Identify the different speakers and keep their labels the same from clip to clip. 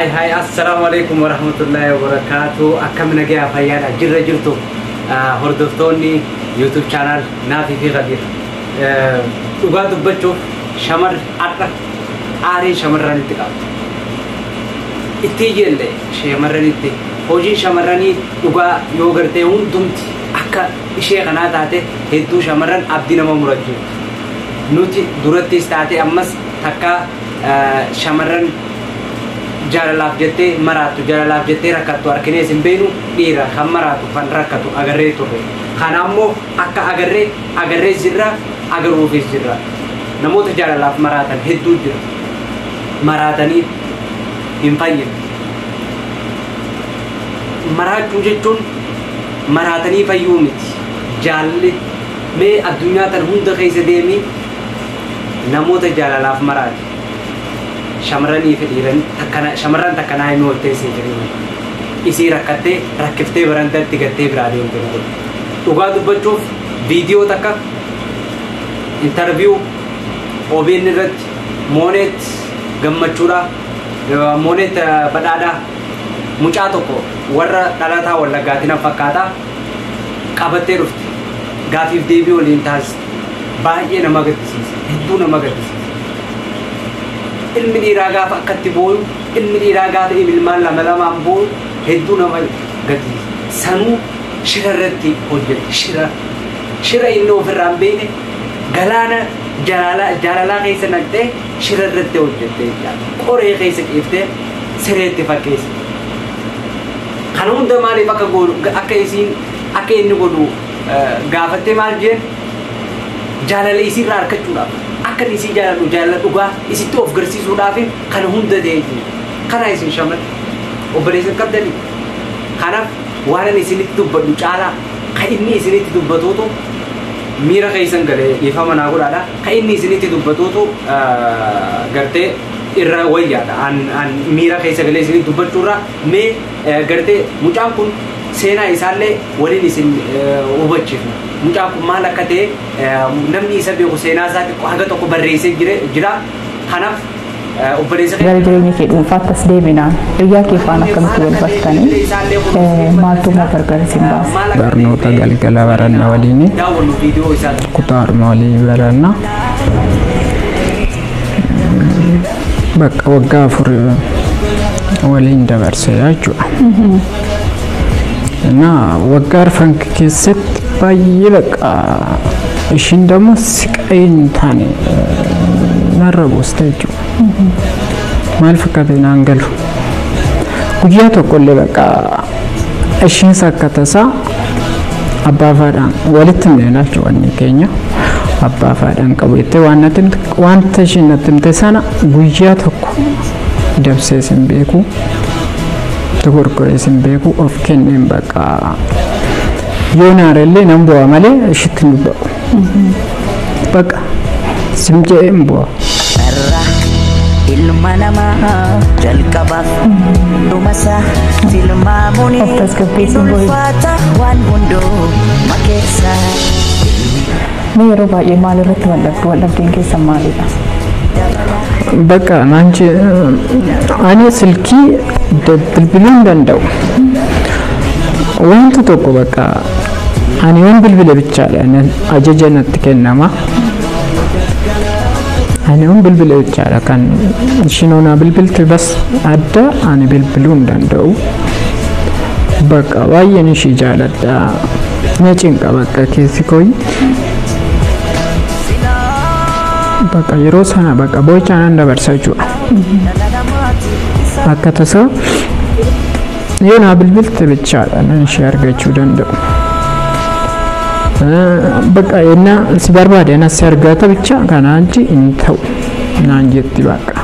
Speaker 1: Hai assalamualaikum warahmatullahi wabarakatuh. Akkam nagaa fayyaadha jirra jirtu hordoftoonni YouTube channel Naafi fi Ghadir. Dhugaa dubbachuuf shamar adda aarii shamarranitti qabu. Itti jelle shamarranitti hojii shamarranii dhugaa yoo gartee hundumti akka ishee kanaa taate hedduu shamarran abdii nama murachuu. Nuti durattis taate ammas takka shamarran jaalalaaf jettee maraatu jaalalaaf jettee rakkattu arginee sin beenu dhiira kan maraatu kan rakkatu agarree turre. Kana ammoo akka agarree jirra agaruufis jirra. Namoota jaalalaaf maraatan hedduu jira. Maraatanii hin fayyadu. Maraachuu jechuun maraatanii fayyuu miti. Jaalalli mee addunyaa tan hunda keessa deemii namoota jaalalaaf maraati. Shamarranii fi dhiiran shamarran takkanaa hin oolteessee jiru. Isii rakkattee rakkiftee barantatti gattee biraa deemte. Dhugaa dubbachuuf viidiyoo takka interview OBN irratti Moonet gammachuudha Moonet badhaadhaa mucaa tokko warra dhalataa Wallaggaatiin fakkaata qabattee dhufte gaafiif deebii waliin taasiste baay'ee nama gaddisiisa hedduu nama gaddisiisa. Ilmi dhiiraa gaafa akkatti booyu ilmi dhiiraa gaafa ilmaan lamaan booyu hedduu nama gaddisiisa. Sanuu shira irratti hojjette shira inni ofirraa hin beekne galaana jaalalaa keessa naqxee shira irratti hojjette qoree keessa qiiftee sireetti fakkeesse. Kana hunda maaliif akka inni godhu gaafattee maal jeen jaalala isiirraa harkachuudhaaf akka isii jaalala dhugaa isitti of garsiisuudhaaf kana hunda ta'ee jiru. Kana isin shamarran obboleessa qabdanii. Kanaaf waan isinitti dubbadhu caalaa kan inni isinitti dubbatuutu miira keessan galee ifama naa godhaadha. Kan inni isinitti dubbatuutu gartee irra wayyaadha. An miira keessa galee isinitti dubbachuurraa mee gartee mucaan kun seenaa isaallee waliin isin hubachiifna. Mucaan kun maal akka ta'e namni isa beeku seenaa isaatti haga tokko barreessee jira. Kanaaf obboleessa
Speaker 2: gara jireenya kee dhuunfaattas deebinaan hiriyaa kee faana akkamitti wal bartanii maaltu moo gargar isin baase?
Speaker 3: Barnoota galgala baranna waliin kutaaruma waliin baranna bakka waggaa 4 waliin dabarse jechuudha. Waggaa 4 keessatti baay'ee bakka ishiin dammoo siqayin taane narra buuste jechuudha. Maal fakkaate naan galu guyyaa tokkollee bakka ishiin sakkatasaa abbaa faadhaan walitti himnee jechuudha keenya abbaa faadhaan qabu jettee wanta ishiin natti himte sana guyyaa tokko dabsee sin beeku gurguree sin beeku of kenneen bakka yoo naarellee nan bu'aa malee ishitti hin dubba'u bakka simjee hin bu'aa.
Speaker 4: Ilma namaa jalqabaaf dhumasaa tilmaamuuni ulfaata waan hunduu makeessa.
Speaker 2: Mee yeroo baay'ee maal irratti waldhabdeen keessan maalidha?
Speaker 3: Bakka ani silkii bilbiluu hin danda'u. Wanti tokko bakka ani waan bilbila bichaadha ajaja natti kennama. Ani waan bilbila bichaadha kan ishinoona bilbilti bas adda ani bilbiluu hin danda'u. Bakka baay'een ishii jaaladha. Na cinqa bakka keessi kooyi. Bakka yeroo sana bakka boo'ichaan dabarsa jechuudha. Akka tasaa yoo na bilbilti bichaadha nan ishee argachuu danda'u. Bakka yenna si barbaade na si argata bicha kanaan hin ta'u naan jetti bakka.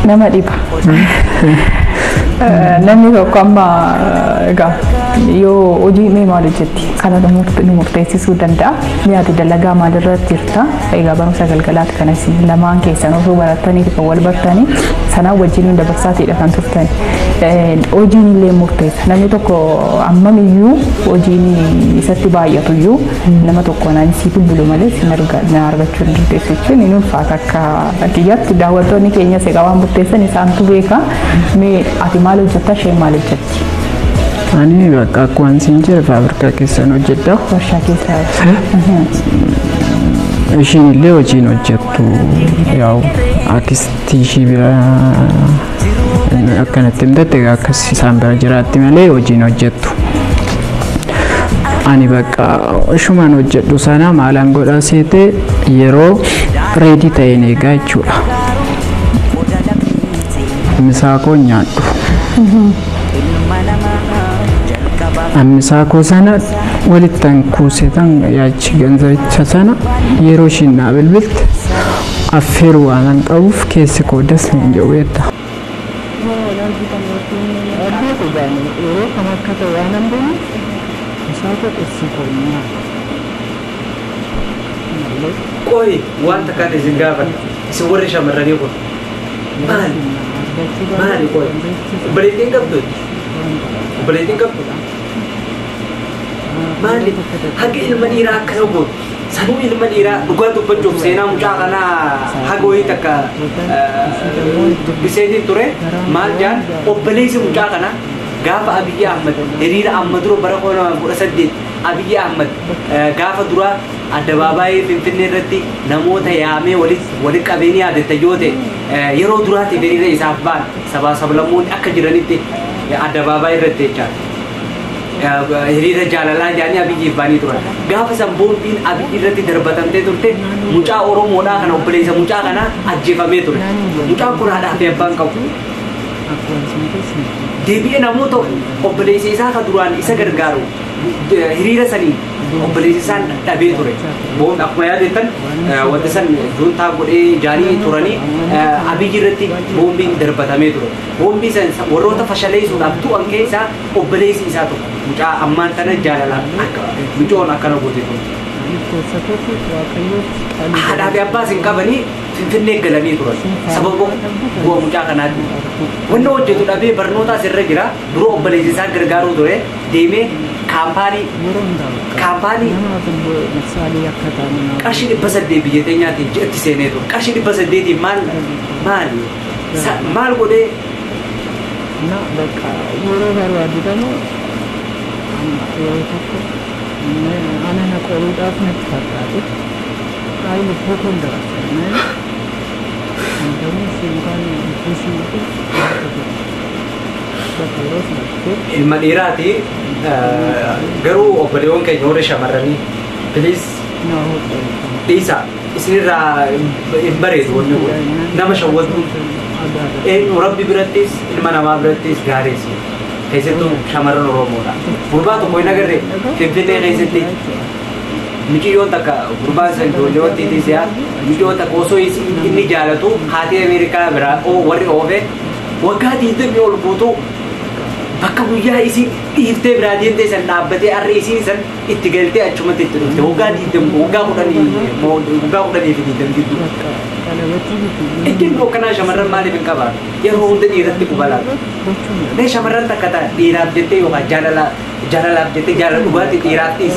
Speaker 2: Nama dhiba. Namni tokko amma egaa yoo hojii mee maal hojjetti kana nu murteessisuu danda'a. Mi'aati dalagaa maalirratti jirta? Egaa barumsa galgalaatti kana isin lamaan keessan osoo barattanii kan wal bartanii sanaa wajjiniin dabarsaatiidha kan turtan. Hojiin illee murteessa. Namni tokko ammamiyyuu hojiin isatti baay'atuyyuu nama tokko naan si bulbulu malee si argachuu hin dandeessu jechuun inni ulfaata akka kiyyaatti daawwattoonni keenya seeqaa waan murteessan isaantu beeka. Mee ati maal hojjetta isheen maal hojjetti?
Speaker 3: Ani bakka akkuma siin jedhe faabirikaa keessan hojjedha.
Speaker 2: Warshaa keessa.
Speaker 3: Ishiin illee hojiin hojjettu yaa'u akkisti ishii bira akkanatti himtatte akkas isaan bira jiraatti malee hojiin hojjettu. Ani bakka shuman hojjedhu sana maalan godhaa seete yeroo reedii ta'een eegaa jechuudha. Misaa koo nyaadhu. Ammisaa koo sana walittan kuusetan yaachi ganzabicha sana yeroo ishiin naa bilbilte affeeru waanan qabuuf keessi koo das hin jedhu jedha.
Speaker 1: Qoy wanta kan isin gaafate isin warri shamarranii kun maali qoy obboleettiin qabdu obboleettiin qabdu maali haga ilma dhiiraa akkana gootu sanuu ilma dhiiraa dhugaa dubbachuuf seenaa mucaa kanaa haga wayii takka biseetiin ture maal jaan obboleessi mucaa kanaa gaafa Abiyyi Ahmad hiriira amma dura bara 2018 Abiyyi Ahmad gaafa dura addabaabaayii Finfinnee irratti namoota yaamee walitti qabeenii yaadatte yoo ta'e yeroo duraatti hiriira isaaf ba'an sabaa sablammoonni akka jiranitti addabaabaayii irratti jechaadha. Hiriira jaalalaa jaanii Abiyyiif baanii turan. Gaafa san boombiin Abiyyi irratti darbatamtee turte mucaa Oromoodhaa kana obboleessa mucaa kanaa ajjeefamee ture. Mucaan kun haadhaa fi abbaan qabu. Deebi'ee namoota obboleessa isaa kan duraan isa gargaaru hiriira sanii obboleessi isaan dhabee ture. Akkuma yaadattan wanti san juntaa godhee jaanii turanii Abiyyi irratti boombiin darbatamee ture. Boombii san warroota fashaleessuudhaaf tu'an keessaa obboleessi isaa tokko. Mucaa ammaan tana jaalalaan mucoon akkana goote ture. Haadhaa fi abbaa isin qabanii Finfinnee galanii turan. Sababa bu'aa mucaa kanaati. Wanna hojjetu dhabee barnootaas irra jira. Dura obboleessi isaa gargaaruu ture. Deemee kaampaanii qarshii 800 biyya teenyaatiin ji'atti seenee ture. Qarshii 800 maal godhee
Speaker 3: ana na qoruudhaaf natti fakkaate haala fokoon dabarsanne
Speaker 1: ilma dhiiraati garuu obboleewwan keenya warra shamarranii biliis dhiisa isinirraa hin bareedu wanni kun nama shawwatu rabbi birattis ilma namaa birattis gaareessi. keessattuu shamarran Oromoodha. Gurbaa tokko hin agarre Finfinnee keessatti miciyyoon takka gurbaa san ijoolleewwatti tiisiyaa micciyoo takka osoo inni jaalatu haati Ameerikaa biraa warri oofe waggaa 20 ol guutuu bakka guyyaa isiin dhiiftee biraa deemtee san dhaabbatee harree isiin san itti galtee achumatti itti dhufte waggaa 20 waggaa 10 fi 20 gidduu. Ikin kanaa shamarran maaliif hin qabaatu? Yeroo hunda dhiiratti qubalaatu. Mee shamarran takka ta'a dhiiraaf jettee yookaan jaalalaaf jettee jaalala dhugaatii dhiiraafis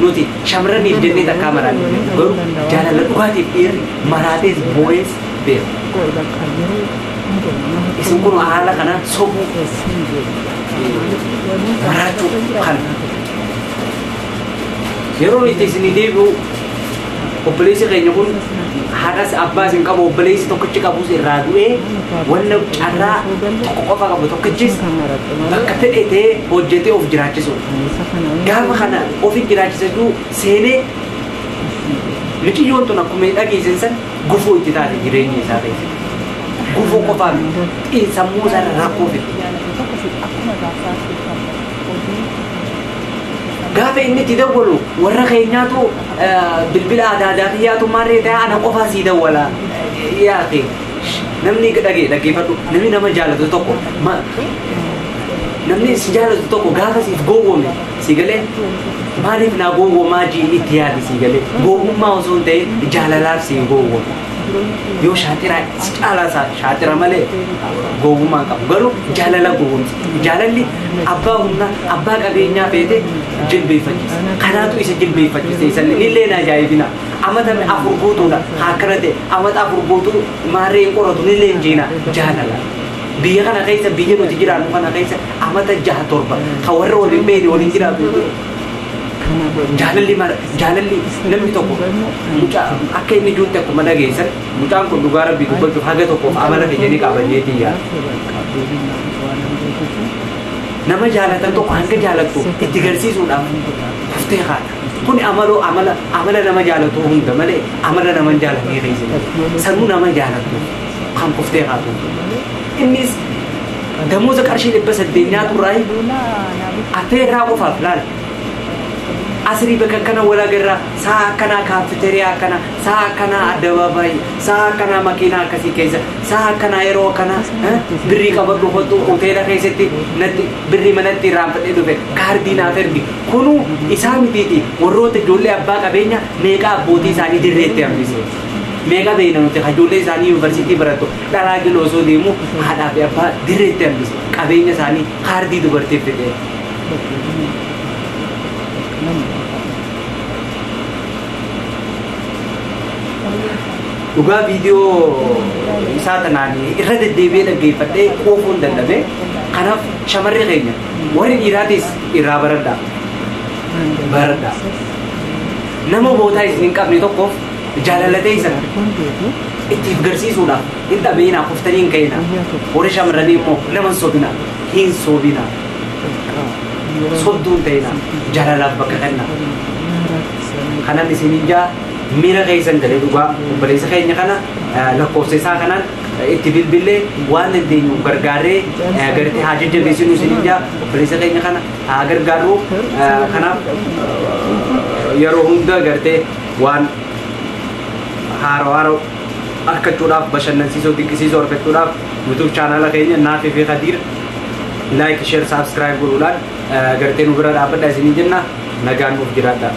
Speaker 1: nuti shamarraniif jennee takkaa maraatu. Garuu jaalala dhugaatiif dhiirri maraatees boo'ees beeku. Isin kun haala kanaan sobuu maraachuu kana. Yeroo itti isin deebi'u obboleessi keenya kun haadhas abbaas hin qabu obboleessi tokkichi qabus irraa du'ee wanna carraa tokko qofa qabu tokkichis bakka fedhe ta'ee hojjetee of jiraachisuudha. Gaafa kana ofi jiraachisatu seenee miciyyoon tun akkuma dhageessan san gufuu itti taate jireenya isaa ta'e. Gufuu qofaan sammuu isaarra rakkoo fide. Gaafa inni itti dawwalu warra keenyaatu bilbila aadaa xiyyaatu maarree ta'e ana qofaa sii dawwala yaate namni dhaggeeffadhu namni nama jaalatu tokko namni si jaalatu tokko gaafa siif gowwoome si galee maaliif naa gowwoomaa jii itti yaadi si galee gowwummaa osoo hin ta'e jaalalaaf si gowwoome yoo shaatira caalaa shaatira malee gowwummaa qabu garuu jaalala gowwumsa jaalalli abbaa humna abbaa qabeenyaa feete jilbeeffachiisa kanaatu isa jilbeeffachiisa isan illee na ajaa'ibina amata afur guutuudha akkana ta'e amata afur guutuu maarreen qoratu illee injiina jaalala biyya kana keessa biyya nuti jiraannu kana keessa amata 6-7 ka warra waliin beene waliin jiraatu jaalalli namni tokko mucaa akka inni juutte akkuma dhageessan mucaan kun dhugaa rabbii dubbachuuf haga tokkoof amala keenyanii qabanneetii yaa nama jaalatan tokko hanga jaalattu itti garsiisuudhaaf kuftee haata kun amala nama jaalatu hunda malee amala nama jaalatee keessa sanuu nama jaalatu kan kuftee haatu innis damuuza qarshii 800 turaayi atee irraa qofaaf laala asri bakka kana wala garra saa kana cafeteria kana saa kana adabaabaay saa kana makiina akkasii keessa saa kana yeroo kana birrii qabadhu hotu hoteela keessatti natti birrii manatti raanfadhee dhufe kaardii naaf ergi kunu isaa mitiiti warroota ijoollee abbaa qabeenya meeqa abbootii isaanii dirreetti hambise meeqa beeyna nuti ijoollee isaanii yuunivarsiitii barattu dhalaa giloo osoo deemu haadhaa fi abbaa dirreetti hambise qabeenya isaanii kaardii dubartiif fidee dhugaa viidiyoo isaa tanaan irra deddeebi'ee dhaggeeffadhee quufuun dadhabee kanaaf shamarree keenya warri dhiiraatis irraa baradhaa nama bootaa isin hin qabne tokkoof jaalalatee isa ittiif garsiisuudhaaf hin dhabeenaa kuftanii hin ka'inaa warri shamarranii immoo nama hin soobinaa sobduun ta'inaa jaalalaaf bakka kennaa kanan isin ijaa miira keessan galee dhugaa obboleessa keenya kana lakkoofsa isaa kanaan itti bilbilee waan dandeenyu gargaarree gartee haa jajjabeessinu isin ijaa obboleessa keenya kana haa gargaarru kanaaf yeroo hunda gartee waan haaroo argachuudhaaf bashannansiisoo dinqisiisoo argachuudhaaf YouTube chaanala keenya Naafii fi Khadiir like share subscribe godhuudhaan gartee nu bira dhaabbadhaa isin jenna nagaan nuuf jiraadhaa